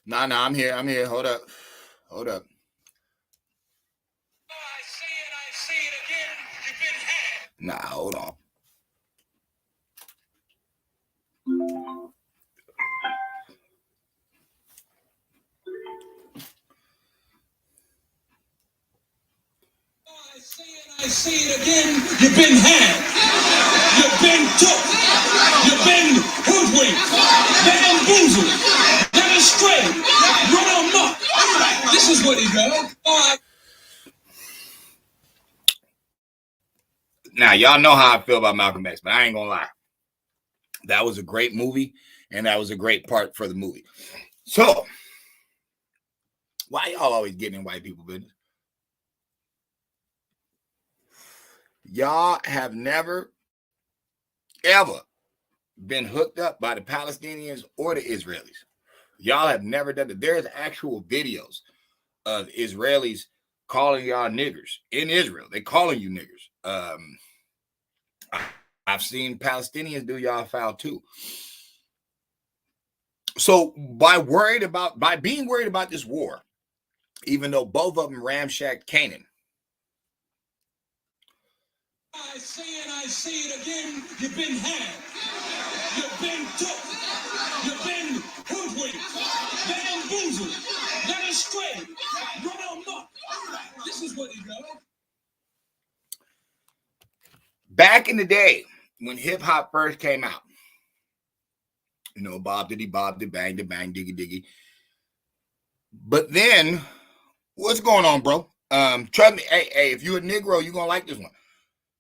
Nah, I'm here. I'm here. Hold up. Hold up. I say it again. You've been had. Nah, hold on. I say it again. You've been had. You've been took. You've been hoodwinked. Bamboozled. Led astray. Run amok. This is what he does. Now, y'all know how I feel about Malcolm X, but I ain't gonna lie. That was a great movie, and that was a great part for the movie. So, why y'all always getting in white people business? Y'all have never, ever been hooked up by the Palestinians or the Israelis. Y'all have never done it. There's actual videos of Israelis calling y'all niggers in Israel. They calling you niggers. I've seen Palestinians do y'all foul too. So by being worried about this war, even though both of them ramshacked Canaan. I say it again, you've been had. You've been took. You've been hoodwinked. Bamboozled. Led astray. Run amok. This is what he does. Back in the day, when hip-hop first came out, you know, bob diddy bang the bang diggy diggy. But then, what's going on, bro? Trust me, hey, if you're a Negro, you're gonna like this one.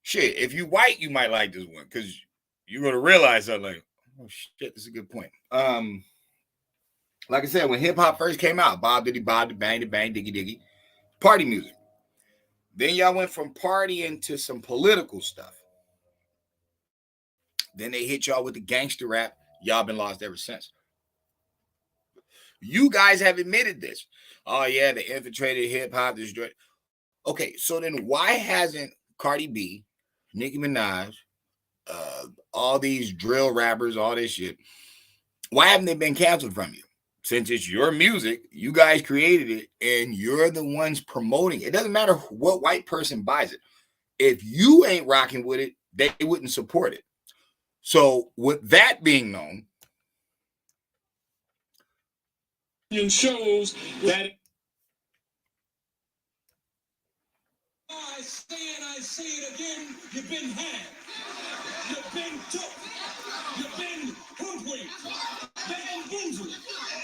Shit, if you white, you might like this one because you're gonna realize something like, oh shit, this is a good point. Like I said, when hip hop first came out, bob diddy bang the bang diggy diggy, party music. Then y'all went from partying to some political stuff. Then they hit y'all with the gangster rap. Y'all been lost ever since. You guys have admitted this. Oh yeah, they infiltrated hip hop. Destroyed. Okay, so then why hasn't Cardi B, Nicki Minaj, all these drill rappers, all this shit, why haven't they been canceled from you? Since it's your music, you guys created it, and you're the ones promoting it. It doesn't matter what white person buys it. If you ain't rocking with it, they wouldn't support it. So with that being known, shows that I say it again, you've been had. You've been took. You've been hoodwinked. Bamboozled.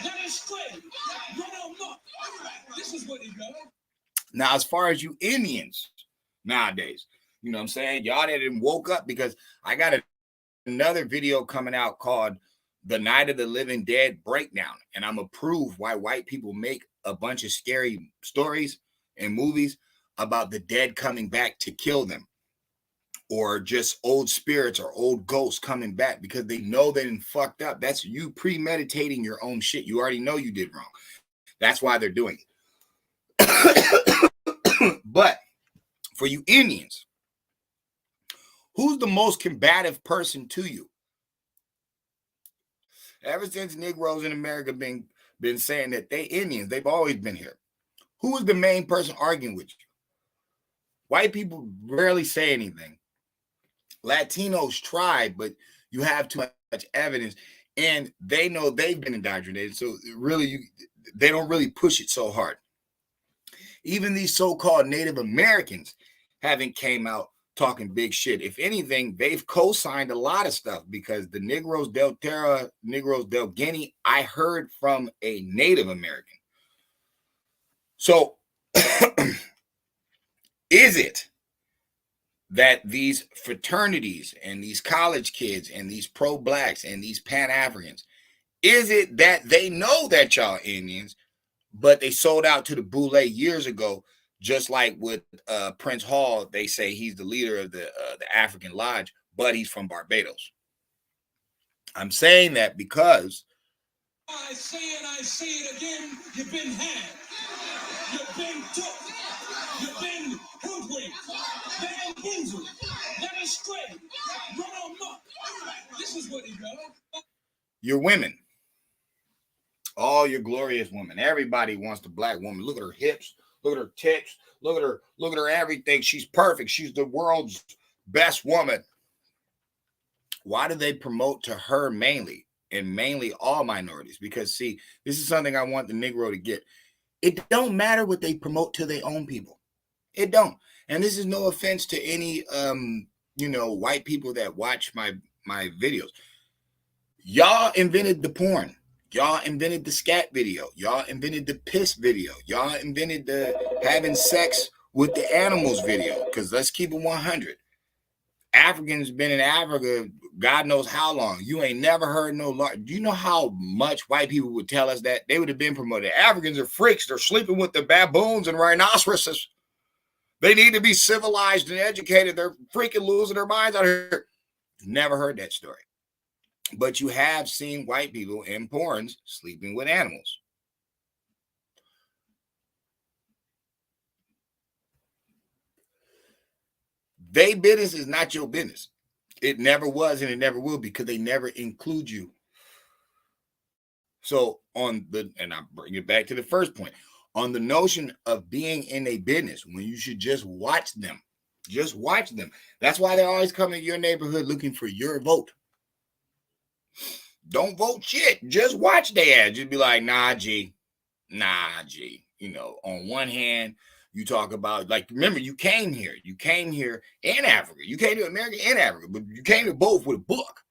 Led astray. Run amok. This is what he does. Now, as far as you Indians nowadays, you know what I'm saying? Y'all that didn't woke up because I got another video coming out called The Night of the Living Dead Breakdown. And I'm gonna prove why white people make a bunch of scary stories and movies about the dead coming back to kill them, or just old spirits or old ghosts coming back because they know they done fucked up. That's you premeditating your own shit. You already know you did wrong. That's why they're doing it. But for you Indians, who's the most combative person to you? Ever since Negroes in America been saying that they Indians, they've always been here. Who is the main person arguing with you? White people rarely say anything. Latinos try, but you have too much evidence, and they know they've been indoctrinated. So really, they don't really push it so hard. Even these so-called Native Americans haven't came out talking big shit. If anything, they've co-signed a lot of stuff because the Negros del Terra, Negros del Guinea, I heard from a Native American. So is it that these fraternities and these college kids and these pro-blacks and these Pan-Africans, is it that they know that y'all Indians, but they sold out to the Boule years ago, just like with Prince Hall, they say he's the leader of the African Lodge, but he's from Barbados. I'm saying that because I say it again, you've been had. You've been took. You've been hoodwinked. Bamboozled. Led astray. Run amok. This is what he does. You're women. All your glorious women. Everybody wants the black woman. Look at her hips. Look at her tits. Look at her. Look at her everything. She's perfect. She's the world's best woman. Why do they promote to her mainly, and mainly all minorities? Because see, this is something I want the Negro to get. It don't matter what they promote to their own people. It don't. And this is no offense to any white people that watch my videos. Y'all invented the porn. Y'all invented the scat video. Y'all invented the piss video. Y'all invented the having sex with the animals video. Because let's keep it 100. Africans been in Africa God knows how long. You ain't never heard no. Do you know how much white people would tell us that? They would have been promoted. Africans are freaks. They're sleeping with the baboons and rhinoceroses. They need to be civilized and educated. They're freaking losing their minds out here. Never heard that story. But you have seen white people in porns sleeping with animals. They business is not your business. It never was and it never will, because they never include you. So and I bring it back to the first point, on the notion of being in a business when you should just watch them. Just watch them. That's why they're always coming to your neighborhood looking for your vote. Don't vote shit. Just watch their ads. Just be like, nah, G. On one hand, you talk about, like, remember, you came here in Africa. You came to America and Africa, but you came to both with a book.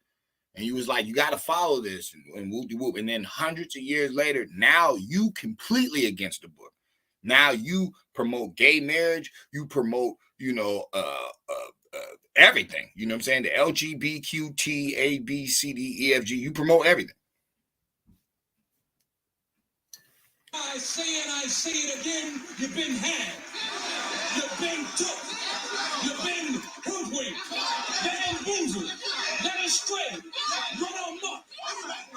And you was like, you got to follow this and whoop-de-whoop. And then hundreds of years later, now you completely against the book. Now you promote gay marriage. You promote, everything. You know what I'm saying? The LGBTQ, A, B, C, D, E, F, G. You promote everything. I say it again, you've been had. You've been took. You've been hoodwinked. Bamboozled. Led astray. Run amok.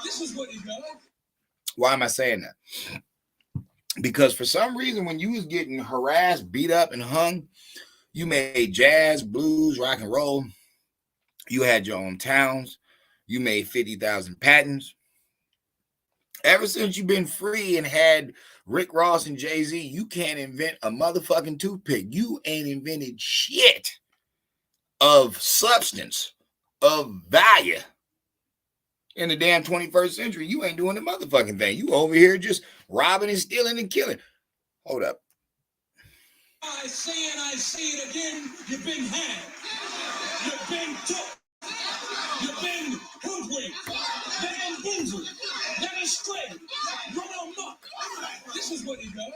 This is what he does. Why am I saying that? Because for some reason, when you was getting harassed, beat up, and hung, you made jazz, blues, rock and roll. You had your own towns. You made 50,000 patents. Ever since you've been free and had Rick Ross and Jay-Z, you can't invent a motherfucking toothpick. You ain't invented shit of substance, of value. In the damn 21st century, you ain't doing the motherfucking thing. You over here just robbing and stealing and killing. Hold up. I say it again, you've been had. You've been took. You've been hoodwinked. Bamboozled. Led astray. Run amok. This is what he does.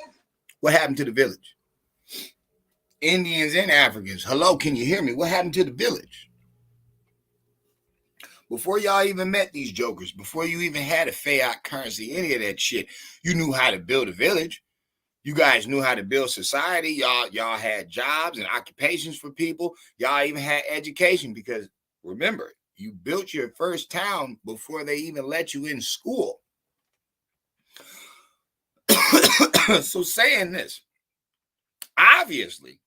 What happened to the village? Indians and Africans. Hello, can you hear me? What happened to the village? Before y'all even met these jokers, before you even had a fiat currency, any of that shit, you knew how to build a village. You guys knew how to build society. Y'all had jobs and occupations for people. Y'all even had education, because remember, you built your first town before they even let you in school. So saying this, obviously,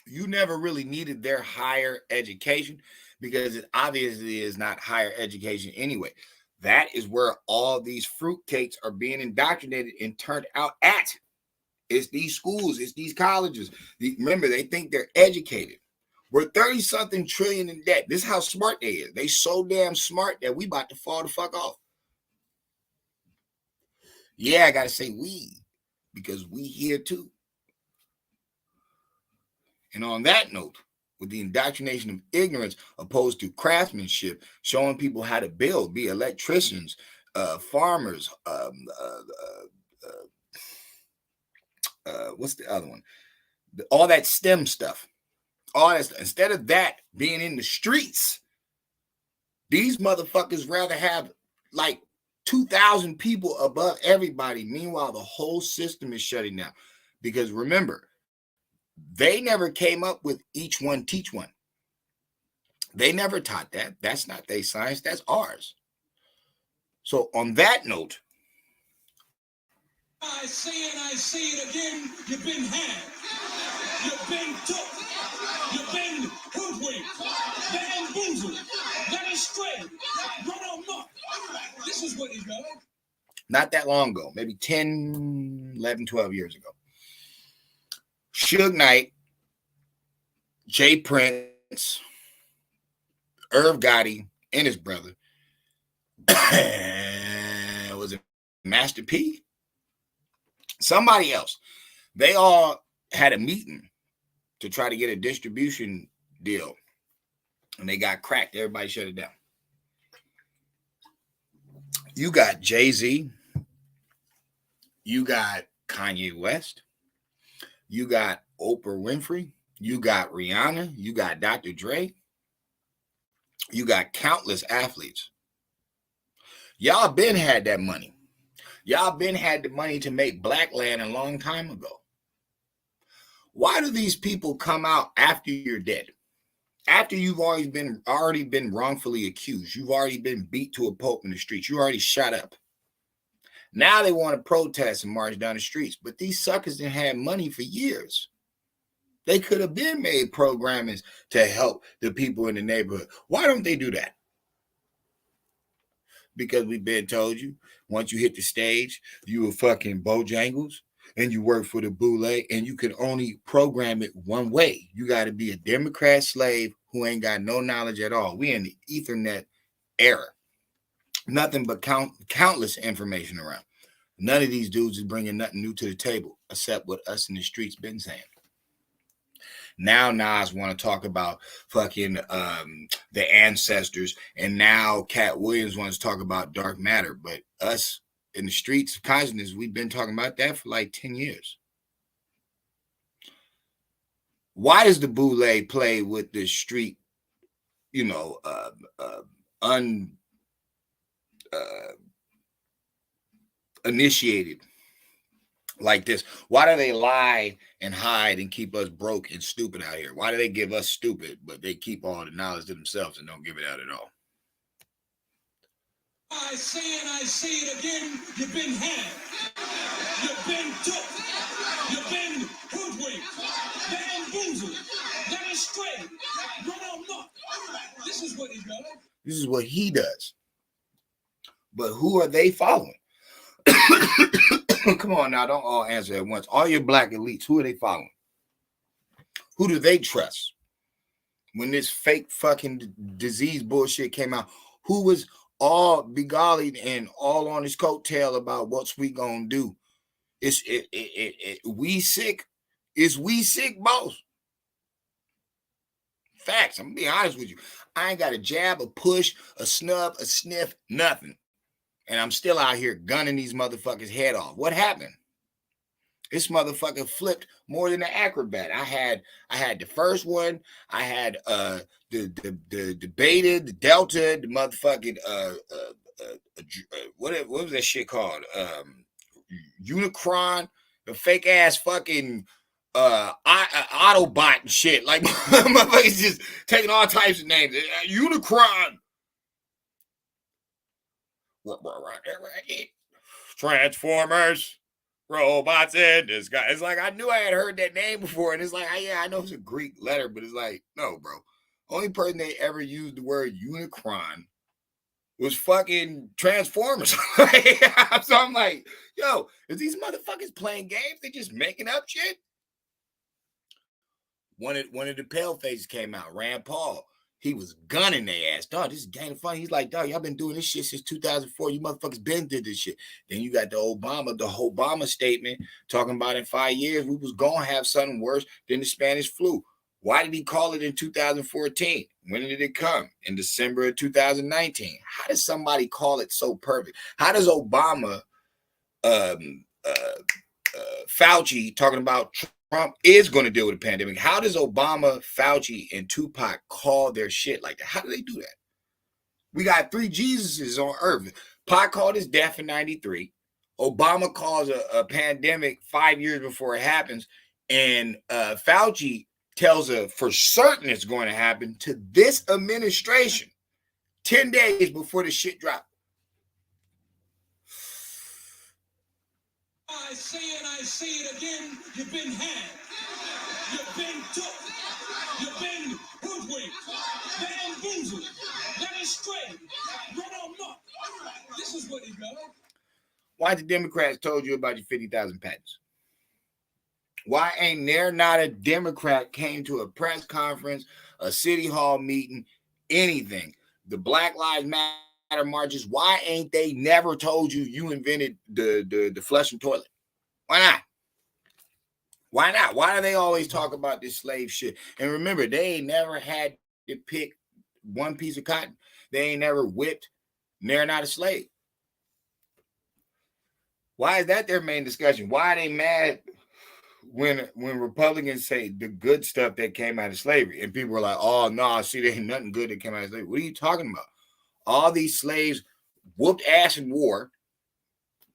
you never really needed their higher education, because it obviously is not higher education anyway. That is where all these fruitcakes are being indoctrinated and turned out at. It's these schools, it's these colleges. Remember, they think they're educated. We're 30-something trillion in debt. This is how smart they is. They so damn smart that we about to fall the fuck off. Yeah, I got to say we, because we here too. And on that note, with the indoctrination of ignorance opposed to craftsmanship, showing people how to build, be electricians, farmers, what's the other one? All that STEM stuff. All that stuff. Instead of that being in the streets, these motherfuckers rather have like 2,000 people above everybody. Meanwhile, the whole system is shutting down. Because remember, they never came up with each one teach one. They never taught that. That's not their science. That's ours. So on that note, I say it again, you've been had. You've been took. You've been hoodwinked. Bamboozled. Led astray. Run amok. This This is what he does. Not that long ago, maybe 10, 11, 12 years ago. Suge Knight, Jay Prince, Irv Gotti, and his brother. Was it Master P? Somebody else. They all had a meeting to try to get a distribution deal. And they got cracked. Everybody shut it down. You got Jay-Z. You got Kanye West. You got Oprah Winfrey. You got Rihanna. You got Dr. Dre. You got countless athletes. Y'all been had that money. Y'all been had the money to make black land a long time ago. Why do these people come out after you're dead? After you've already been wrongfully accused. You've already been beat to a pulp in the streets. You already shot up. Now they want to protest and march down the streets. But these suckers didn't have money for years. They could have been made programming to help the people in the neighborhood. Why don't they do that? Because we've been told you, once you hit the stage, you a fucking Bojangles and you work for the boule and you can only program it one way. You got to be a Democrat slave who ain't got no knowledge at all. We in the Ethernet era. Nothing but countless information around. None of these dudes is bringing nothing new to the table except what us in the streets been saying. Now Nas want to talk about fucking the ancestors, and now Cat Williams wants to talk about dark matter. But us in the streets of consciousness, we've been talking about that for like 10 years. Why does the boule play with the street, uninitiated like this? Why do they lie and hide and keep us broke and stupid out here? Why do they give us stupid, but they keep all the knowledge to themselves and don't give it out at all? I say and I say it again, you've been had. You've been took. You've been hoodwinked. Bamboozled. Led astray. Run amok. This is what he does. This is what he does. But who are they following? Come on now, don't all answer at once. All your black elites, who are they following? Who do they trust? When this fake fucking disease bullshit came out, who was all begollied and all on his coattail about what's we gonna do? We sick. Is we sick, boss? Facts. I'm gonna be honest with you. I ain't got a jab, a push, a snub, a sniff, nothing. And I'm still out here gunning these motherfuckers' head off. What happened? This motherfucker flipped more than an acrobat. I had the first one. I had the beta, the delta, the motherfucking what was that shit called? Unicron, the fake ass fucking Autobot and shit. Like motherfuckers just taking all types of names. Unicron. Transformers, robots in disguise. It's like I knew I had heard that name before, and it's like, I know it's a Greek letter, but it's like, no, bro. Only person they ever used the word Unicron was fucking Transformers. So I'm like, yo, is these motherfuckers playing games? They just making up shit? One of the pale faces came out, Rand Paul. He was gunning their ass. Dog, this is gang funny. He's like, dog, y'all been doing this shit since 2004. You motherfuckers been did this shit. Then you got the Obama statement talking about in 5 years, we was going to have something worse than the Spanish flu. Why did he call it in 2014? When did it come? In December of 2019. How does somebody call it so perfect? How does Obama, Fauci talking about Trump is going to deal with the pandemic? How does Obama, Fauci, and Tupac call their shit like that? How do they do that? We got 3 Jesuses on earth. Pac called his death in 93. Obama calls a pandemic 5 years before it happens. And Fauci tells for certain it's going to happen to this administration 10 days before the shit dropped. I say and I say it again, you've been had. You've been took. You've been hoodwinked. Bamboozled. Led astray. Run amok. This is what Why the Democrats told you about your 50,000 patents? Why ain't there not a Democrat came to a press conference, a city hall meeting, anything? The Black Lives Matter marches, why ain't they never told you invented the flushing toilet? Why not? Why not? Why do they always talk about this slave shit? And remember, they ain't never had to pick one piece of cotton. They ain't never whipped. They're not a slave. Why is that their main discussion? Why are they mad when Republicans say the good stuff that came out of slavery? And people are like, oh, no, see, there ain't nothing good that came out of slavery. What are you talking about? All these slaves whooped ass in war.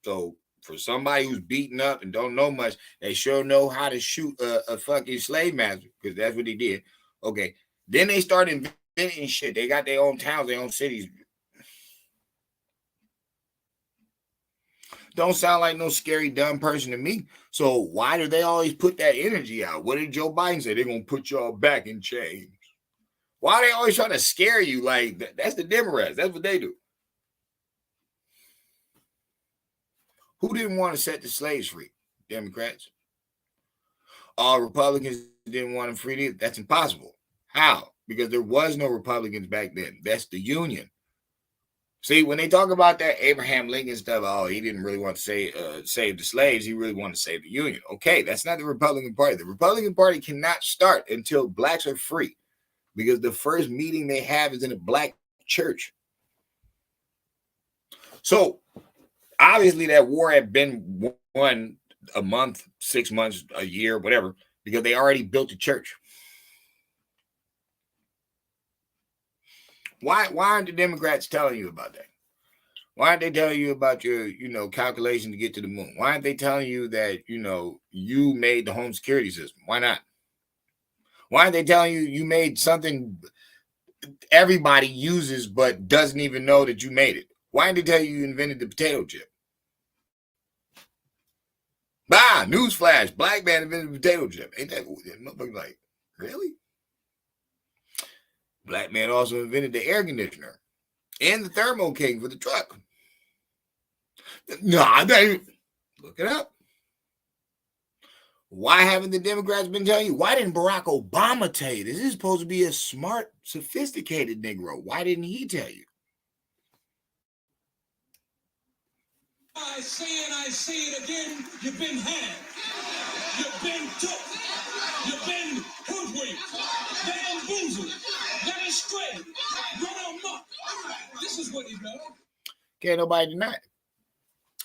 So for somebody who's beaten up and don't know much, they sure know how to shoot a fucking slave master, because that's what they did. Okay. Then they started inventing shit. They got their own towns, their own cities. Don't sound like no scary, dumb person to me. So why do they always put that energy out? What did Joe Biden say? They're going to put y'all back in chains. Why are they always trying to scare you? Like, that's the Democrats. That's what they do. Who didn't want to set the slaves free? Democrats. All Republicans didn't want them free. That's impossible. How? Because there was no Republicans back then. That's the Union. See, when they talk about that Abraham Lincoln stuff, oh, he didn't really want to save the slaves. He really wanted to save the Union. Okay, that's not the Republican Party. The Republican Party cannot start until blacks are free, because the first meeting they have is in a black church. So obviously that war had been won a month, 6 months, a year, whatever, because they already built a church. Why aren't the Democrats telling you about that? Why aren't they telling you about your, calculation to get to the moon? Why aren't they telling you that, you made the home security system? Why not? Why aren't they telling you you made something everybody uses but doesn't even know that you made it? Why didn't they tell you invented the potato chip? Bah, newsflash, black man invented the potato chip. Ain't that motherfucker like, really? Black man also invented the air conditioner and the Thermo King for the truck. No, look it up. Why haven't the Democrats been telling you? Why didn't Barack Obama tell you? This is supposed to be a smart, sophisticated Negro. Why didn't he tell you? I say it again, you've been had. You've been took. You've been hoodwinked. Bamboozled. Led astray. Run amok. This is what he does. Can't nobody deny it.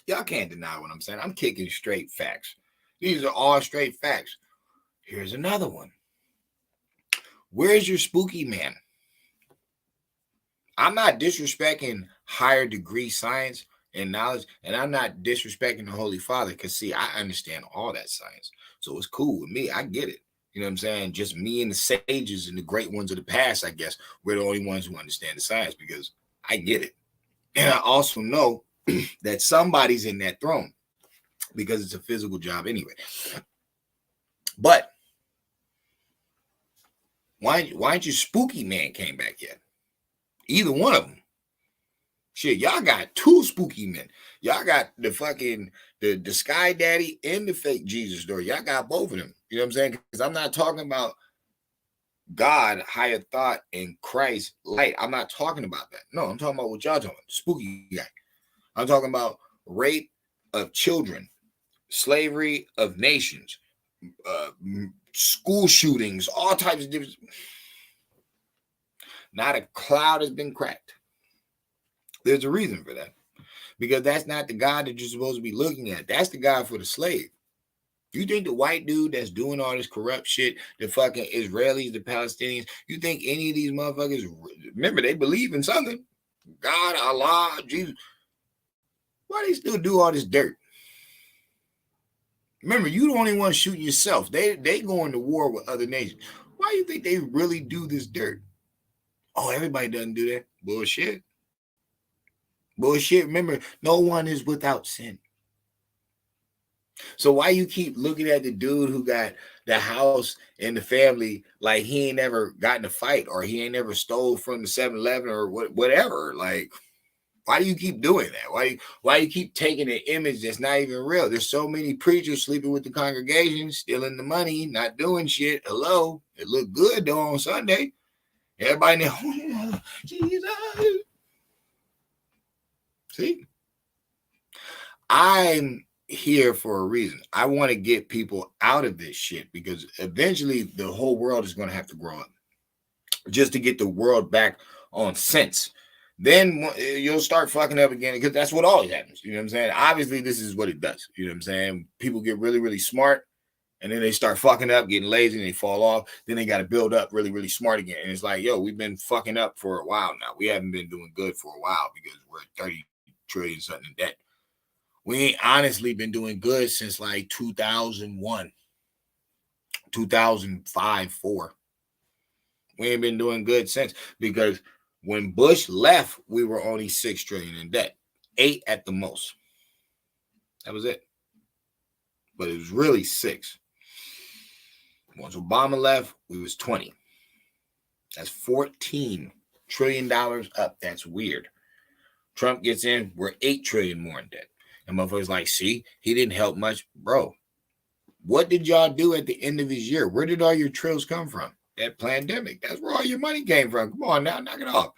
Y'all can't deny what I'm saying. I'm kicking straight facts. These are all straight facts. Here's another one. Where's your spooky man? I'm not disrespecting higher degree science and knowledge, and I'm not disrespecting the Holy Father, because, see, I understand all that science. So it's cool with me. I get it. You know what I'm saying? Just me and the sages and the great ones of the past, I guess, we're the only ones who understand the science, because I get it. And I also know that somebody's in that throne, because it's a physical job anyway. But why aren't your spooky man came back yet? Either one of them. Shit, y'all got two spooky men. Y'all got the fucking the Sky Daddy and the fake Jesus story. Y'all got both of them. You know what I'm saying? Because I'm not talking about God, higher thought, and Christ light. I'm not talking about that. No, I'm talking about what y'all talking about. Spooky guy. I'm talking about rape of children, slavery of nations, school shootings, all types of different. Not a cloud has been cracked. There's a reason for that, because that's not the God that you're supposed to be looking at. That's the God for the slave. You think the white dude that's doing all this corrupt shit, the fucking Israelis, the Palestinians, you think any of these motherfuckers, remember, they believe in something, God, Allah, Jesus. Why they still do all this dirt? Remember, you the only one shooting yourself. They going to war with other nations. Why do you think they really do this dirt? Oh, everybody doesn't do that. Bullshit. Bullshit. Remember, no one is without sin. So why you keep looking at the dude who got the house and the family like he ain't never gotten a fight, or he ain't never stole from the 7-Eleven or whatever? Like, Why do you keep doing that? Why you keep taking an image that's not even real? There's so many preachers sleeping with the congregation, stealing the money, not doing shit. Hello, it looked good though on Sunday. Everybody know, Jesus. See, I'm here for a reason. I want to get people out of this shit because eventually the whole world is going to have to grow up just to get the world back on sense. Then you'll start fucking up again because that's what always happens. You know what I'm saying? Obviously, this is what it does. You know what I'm saying? People get really, really smart and then they start fucking up, getting lazy, and they fall off. Then they got to build up really, really smart again. And it's like, yo, we've been fucking up for a while now. We haven't been doing good for a while because we're at 30 trillion something in debt. We ain't honestly been doing good since like 2001, 2005, 4. We ain't been doing good since because when Bush left, we were only 6 trillion in debt, 8 at the most. That was it. But it was really 6. Once Obama left, we was 20. That's $14 trillion up. That's weird. Trump gets in, we're 8 trillion more in debt. And motherfuckers like, see, he didn't help much. Bro, what did y'all do at the end of his year? Where did all your trills come from? That pandemic. That's where all your money came from. Come on now, knock it off.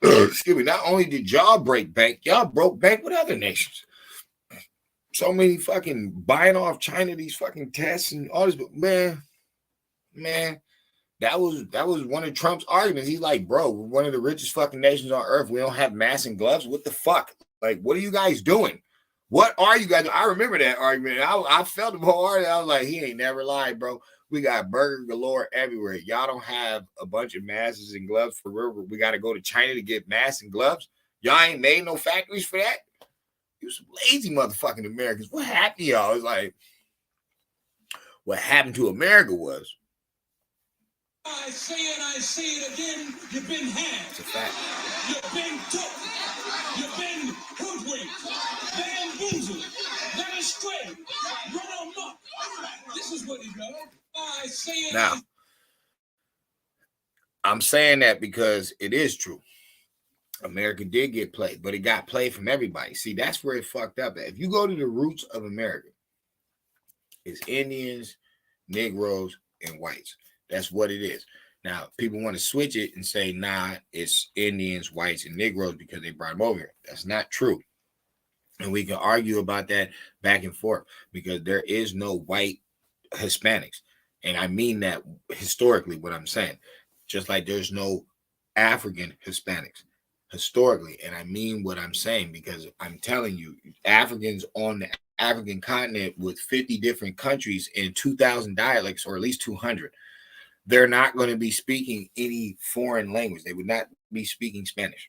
Excuse me. Not only did y'all break bank, y'all broke bank with other nations. So many fucking buying off China these fucking tests and all this. But man, that was one of Trump's arguments. He's like, bro, we're one of the richest fucking nations on earth. We don't have masks and gloves. What the fuck? Like, what are you guys doing? What are you guys doing? I remember that argument. I felt the whole argument. I was like, he ain't never lied, bro. We got burger galore everywhere. Y'all don't have a bunch of masks and gloves for real. We got to go to China to get masks and gloves. Y'all ain't made no factories for that. You some lazy motherfucking Americans. What happened to y'all? It's like, what happened to America was. I say it again, you've been had. It's a fact. You've been took. You've been hoodwinked. Bamboozled. Led astray. Run amok. This is what he does. I say it. Now, I'm saying that because it is true. America did get played, but it got played from everybody. See, that's where it fucked up. If you go to the roots of America, it's Indians, Negroes, and whites. That's what it is. Now, people want to switch it and say, nah, it's Indians, whites, and Negroes because they brought them over here. That's not true. And we can argue about that back and forth because there is no white Hispanics. And I mean that historically, what I'm saying. Just like there's no African Hispanics historically. And I mean what I'm saying because I'm telling you, Africans on the African continent with 50 different countries and 2,000 dialects, or at least 200, they're not going to be speaking any foreign language. They would not be speaking Spanish.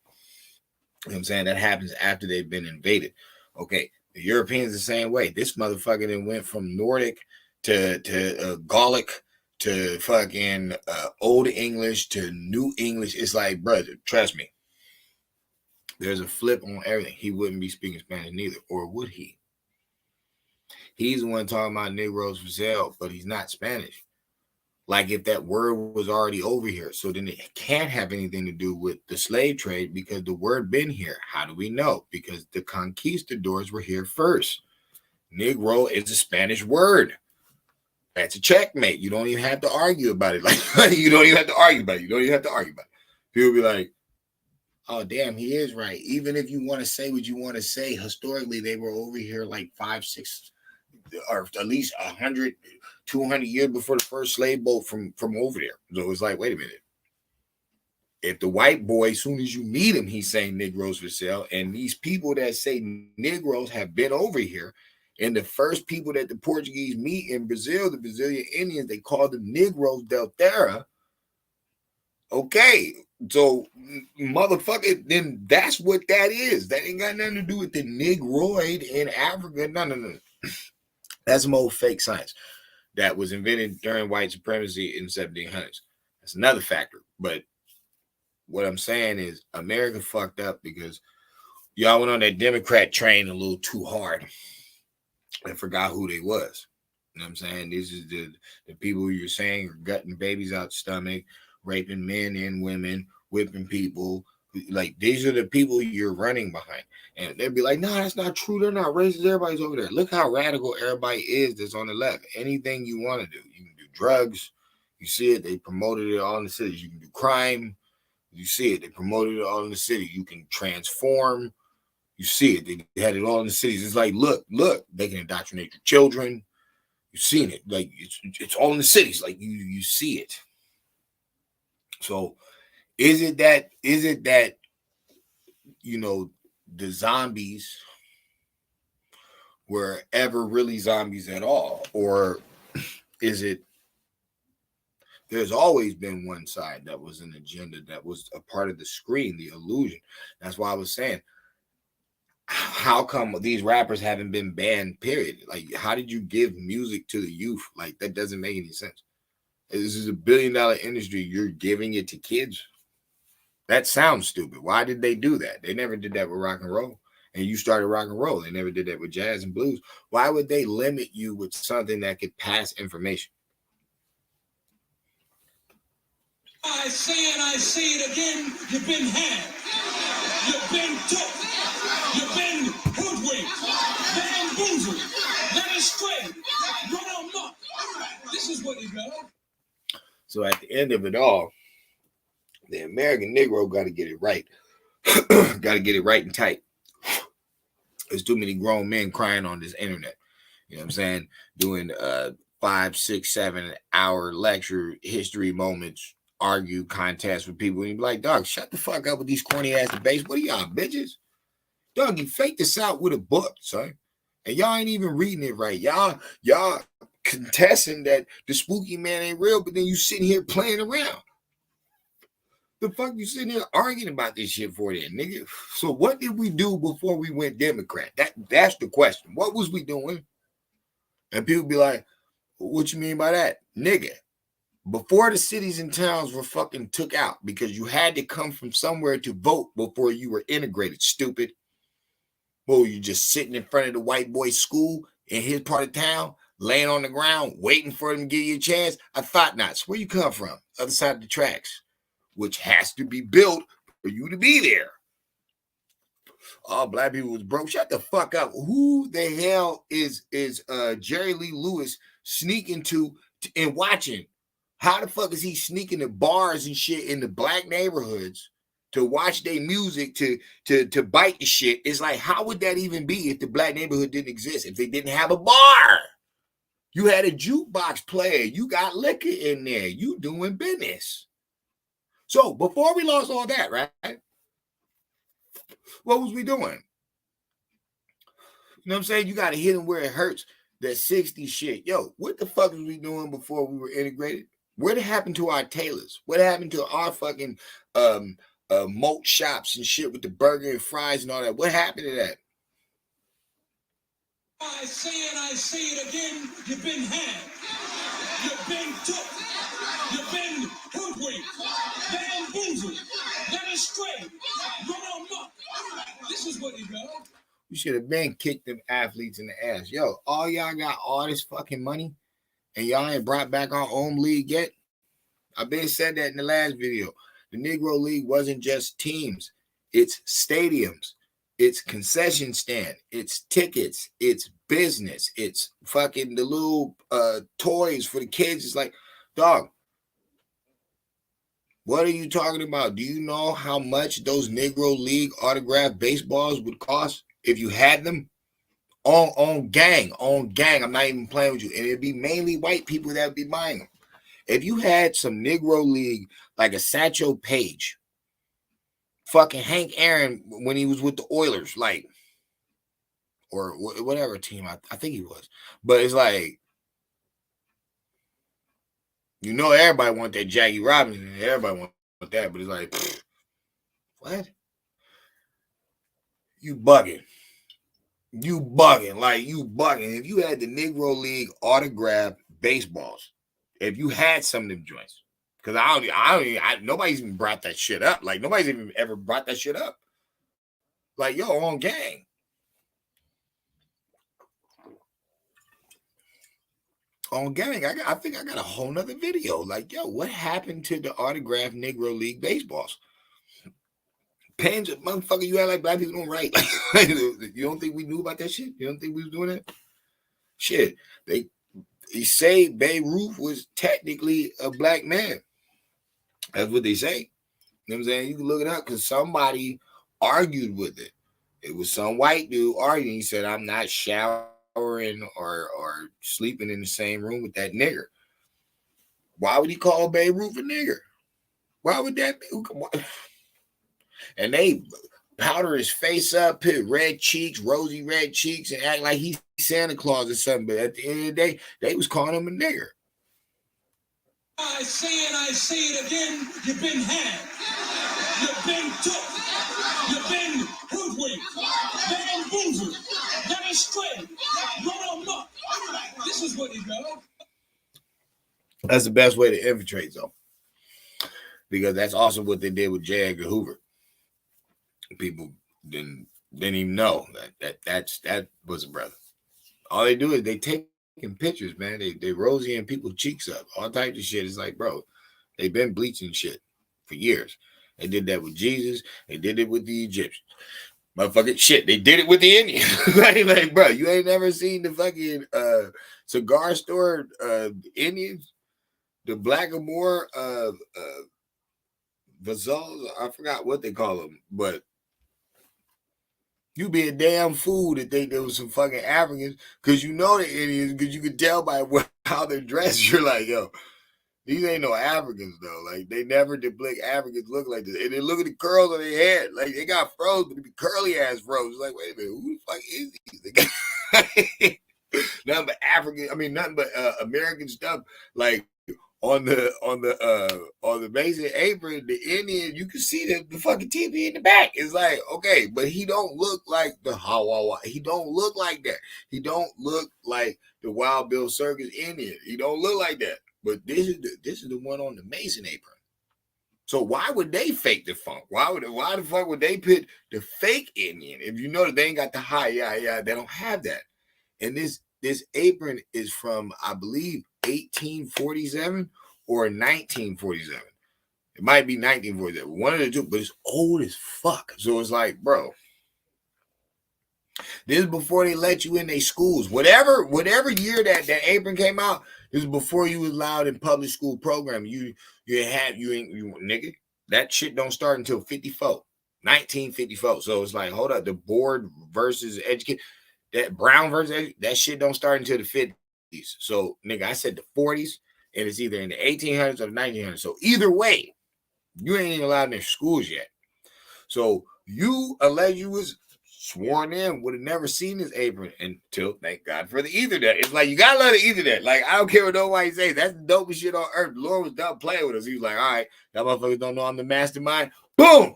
You know what I'm saying? That happens after they've been invaded. Okay, the Europeans the same way. This motherfucker then went from Nordic to Gallic to fucking Old English to New English. It's like, brother, trust me. There's a flip on everything. He wouldn't be speaking Spanish neither, or would he? He's the one talking about Negroes for sale, but he's not Spanish. Like if that word was already over here, so then it can't have anything to do with the slave trade because the word been here. How do we know? Because the conquistadors were here first. Negro is a Spanish word. That's a checkmate. You don't even have to argue about it. Like you don't even have to argue about it. You don't even have to argue about it. People be like, oh, damn, he is right. Even if you want to say what you want to say, historically, they were over here like 5, 6, or at least 100, 200 years before the first slave boat from over there. So it's like, wait a minute. If the white boy, as soon as you meet him, he's saying Negroes for sale, and these people that say Negroes have been over here, and the first people that the Portuguese meet in Brazil, the Brazilian Indians, they call them Negros del Terra. Okay, so motherfucker, then that's what that is. That ain't got nothing to do with the Negroid in Africa. No. That's some old fake science that was invented during white supremacy in the 1700s. That's another factor. But what I'm saying is America fucked up because y'all went on that Democrat train a little too hard and forgot who they was. You know what I'm saying? This is the people you're saying are gutting babies out the stomach, raping men and women, whipping people, Like, these are the people you're running behind. And they'd be like, no, that's not true. They're not racist. Everybody's over there. Look how radical everybody is that's on the left. Anything you want to do. You can do drugs. You see it. They promoted it all in the cities. You can do crime. You see it. They promoted it all in the city. You can transform. You see it. They had it all in the cities. It's like, look, they can indoctrinate your children. You've seen it. Like, it's all in the cities. Like, you see it. So is it that, you know, the zombies were ever really zombies at all? Or is it, there's always been one side that was an agenda, that was a part of the screen, the illusion. That's why I was saying, how come these rappers haven't been banned, period? Like, how did you give music to the youth? Like, that doesn't make any sense. This is $1 billion industry. You're giving it to kids. That sounds stupid. Why did they do that? They never did that with rock and roll. And you started rock and roll. They never did that with jazz and blues. Why would they limit you with something that could pass information? I say it again, you've been had. You've been took. You've been hoodwinked. Bamboozled. Led astray. Run amok. This is what he does. So at the end of it all, the American Negro got to get it right. Got to get it right and tight. There's too many grown men crying on this internet. You know what I'm saying? Doing 5, 6, 7 hour lecture history moments, argue contests with people. And you be like, dog, shut the fuck up with these corny ass debates. What are y'all, bitches? Dog, you faked this out with a book, son. And y'all ain't even reading it right. Y'all contesting that the spooky man ain't real, but then you sitting here playing around. The fuck you sitting here arguing about this shit for then, nigga? So what did we do before we went Democrat? That's the question. What was we doing? And people be like, what you mean by that? Nigga, before the cities and towns were fucking took out because you had to come from somewhere to vote before you were integrated, stupid. Well, you just sitting in front of the white boy's school in his part of town, laying on the ground, waiting for them to give you a chance? I thought not. So where you come from? Other side of the tracks, which has to be built for you to be there. All black people was broke. Shut the fuck up. Who the hell is Jerry Lee Lewis sneaking to and watching? How the fuck is he sneaking to bars and shit in the black neighborhoods to watch their music, to bite the shit? It's like, how would that even be if the black neighborhood didn't exist? If they didn't have a bar? You had a jukebox player. You got liquor in there. You doing business. So before we lost all that, right? What was we doing? You know what I'm saying? You got to hit them where it hurts. That 60 shit. Yo, what the fuck was we doing before we were integrated? What happened to our tailors? What happened to our fucking malt shops and shit with the burger and fries and all that? What happened to that? I say it again, you've been had. You've been took. You've been hoodwinked. Bamboozled. Led astray. Run amok. This is what he does. We should have been kicked them athletes in the ass. Yo, all y'all got all this fucking money and y'all ain't brought back our own league yet? I've been said that in the last video. The Negro League wasn't just teams. It's stadiums. It's concession stand. It's tickets. It's business. It's fucking the little toys for the kids. It's like, dog, what are you talking about? Do you know how much those Negro League autographed baseballs would cost if you had them? On gang. I'm not even playing with you. And it'd be mainly white people that would be buying them. If you had some Negro League, like a Satchel Paige, fucking Hank Aaron when he was with the Oilers, like, or whatever team, I think he was. But it's like, you know, everybody want that Jackie Robinson. Everybody want that, but it's like, what? You bugging. You bugging. If you had the Negro League autographed baseballs, if you had some of them joints, because nobody's even brought that shit up. Like, nobody's even ever brought that shit up. Like, yo, on gang. On gang, I think I got a whole nother video. Like, yo, what happened to the autographed Negro League baseballs? Pens, motherfucker, you act like black people don't write. Like, you don't think we knew about that shit? You don't think we was doing that? Shit. They say Babe Ruth was technically a black man. That's what they say. You know what I'm saying? You can look it up because somebody argued with it. It was some white dude arguing. He said, I'm not showering or sleeping in the same room with that nigger. Why would he call Babe Ruth a nigger? Why would that be? And they powder his face up, put red cheeks, rosy red cheeks, and act like he's Santa Claus or something. But at the end of the day, they was calling him a nigger. I say it again, you've been had. You've been took. You've been hoodwinked. Bamboozled. Led astray. Run amok. This is what he does. That's the best way to infiltrate, though. Because that's also what they did with J. Edgar Hoover. People didn't even know that was a brother. All they do is they take pictures, man. They rosy people's cheeks up, all types of shit. It's like, bro, they've been bleaching shit for years. They did that with Jesus. They did it with the Egyptians. Motherfucking shit. They did it with the Indians. like, bro, you ain't never seen the fucking cigar store Indians, the Blackamoor Vazals. I forgot what they call them, but you be a damn fool to think there was some fucking Africans because you know the Indians because you can tell by how they're dressed. You're like, yo, these ain't no Africans though. Like they never depict Africans look like this. And then look at the curls on their head. Like they got froze, but they be curly ass froze. It's like, wait a minute, who the fuck is these? Nothing but African. I mean, nothing but American stuff. Like on the basic apron, the Indian, you can see the fucking TV in the back. It's like, okay, but he don't look like the Hawaii. He don't look like that. He don't look like the Wild Bill Circus Indian. He don't look like that. But this is the one on the Mason apron. So why would they fake the funk? Why the fuck would they put the fake Indian? If you know that they ain't got the high, yeah, they don't have that. And this apron is from, I believe, 1847 or 1947. It might be 1947. One of the two, but it's old as fuck. So it's like, bro, this is before they let you in their schools. Whatever year that apron came out, this is before you was allowed in public school program. You nigga. That shit don't start until 1954. So it's like, hold up, the board versus education. That Brown versus that shit don't start until the 50s. So, nigga, I said the 40s, and it's either in the 1800s or the 1900s. So, either way, you ain't even allowed in their schools yet. So, you, unless you was sworn in, would have never seen this apron until, thank God for the Ethernet. It's like, you gotta love the Ethernet. Like, I don't care what nobody says. That's the dopest shit on earth. The Lord was done playing with us. He was like, all right, that motherfuckers don't know I'm the mastermind. Boom!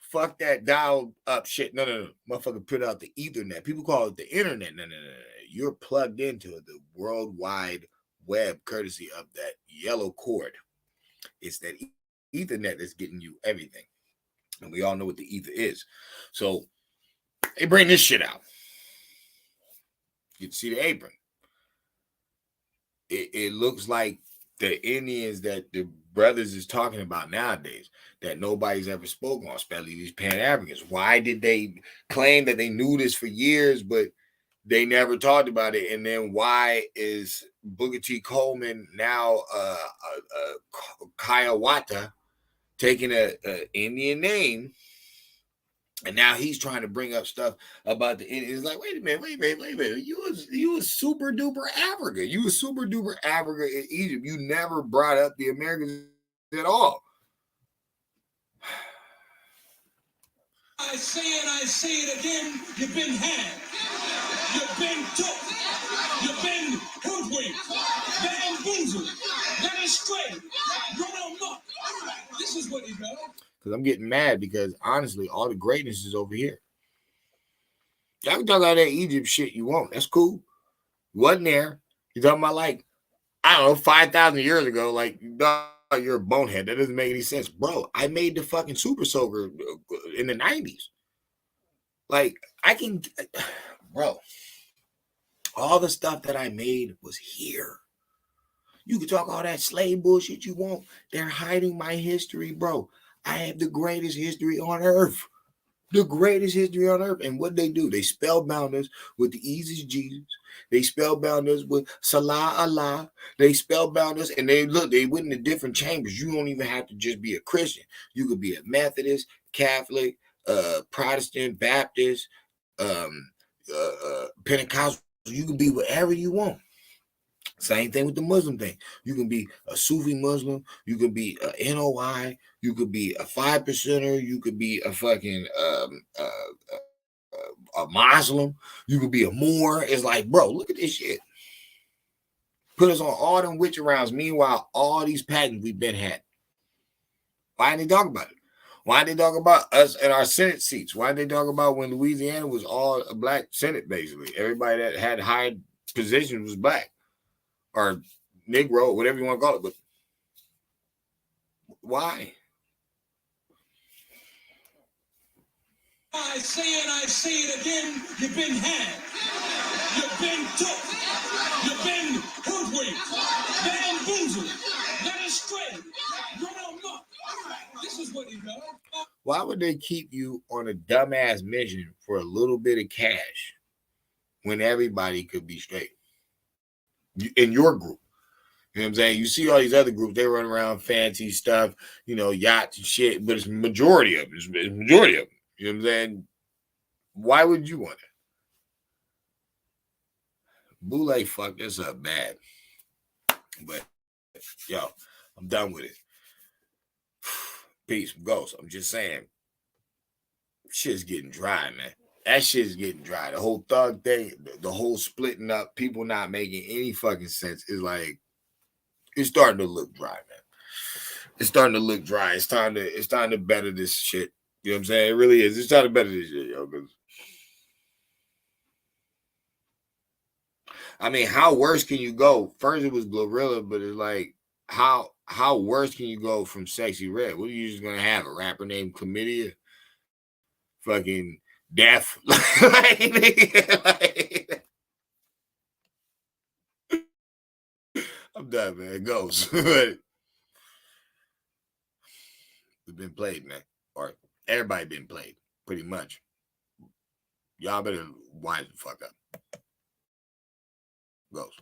Fuck that dial up shit. No. Motherfucker put out the Ethernet. People call it the internet. No. You're plugged into the World Wide Web courtesy of that yellow cord. It's that Ethernet that's getting you everything. And we all know what the ether is. So they bring this shit out. You can see the apron. It looks like the Indians that the brothers is talking about nowadays that nobody's ever spoken on, especially these Pan-Africans. Why did they claim that they knew this for years, but they never talked about it? And then why is Booker T. Coleman now Kayawata taking a Indian name? And now he's trying to bring up stuff about the Indians. Like, wait a minute. You was super duper Africa. You was super duper Africa in Egypt. You never brought up the Americans at all. I say it again. You've been had. You've been took. You've been hoodwinked. Bamboozled. Led astray. Run amok. This is what he does. Because I'm getting mad because honestly, all the greatness is over here. Y'all can talk about that Egypt shit you want. That's cool. Wasn't there. You're talking about like, I don't know, 5,000 years ago. Like, you're a bonehead. That doesn't make any sense. Bro, I made the fucking Super Soaker in the 90s. Like, bro, all the stuff that I made was here. You can talk all that slave bullshit you want. They're hiding my history, bro. I have the greatest history on earth. The greatest history on earth. And what they do, they spellbound us with the easy Jesus. They spellbound us with Salah Allah. They spellbound us, and they went into different chambers. You don't even have to just be a Christian. You could be a Methodist, Catholic, Protestant, Baptist, Pentecostal. You can be whatever you want. Same thing with the Muslim thing. You can be a Sufi Muslim. You can be a NOI. You could be a 5%er. You could be a fucking a Muslim. You could be a Moor. It's like, bro, look at this shit. Put us on all them witch rounds. Meanwhile, all these patents we've been had. Why didn't they talk about it? Why didn't they talk about us and our Senate seats? Why didn't they talk about when Louisiana was all a black Senate, basically? Everybody that had high positions was black. Or Negro, whatever you want to call it. But why? I say it again, you've been had. You've been took. You've been hoodwinked. Bamboozled. Led astray. Run amok. This is what he does. Why would they keep you on a dumbass mission for a little bit of cash when everybody could be straight? In your group. You know what I'm saying? You see all these other groups, they run around fancy stuff, you know, yachts and shit, but it's majority of them. It's majority of them. You know what I'm saying? Why would you want it? Boule fucked this up bad. But, yo, I'm done with it. Peace, ghost. I'm just saying, shit's getting dry, man. That shit's getting dry. The whole thug thing, the whole splitting up, people not making any fucking sense is like, it's starting to look dry, man. It's starting to look dry. It's time to better this shit. You know what I'm saying? It really is. It's time to better this shit, yo. I mean, how worse can you go? First it was Glorilla, but it's like, how worse can you go from Sexy Red? What are you just gonna have? A rapper named Chlamydia? Fucking deaf? I'm done, man. It goes. It's been played, man. Or everybody been played, pretty much. Y'all better wise the fuck up. Goes.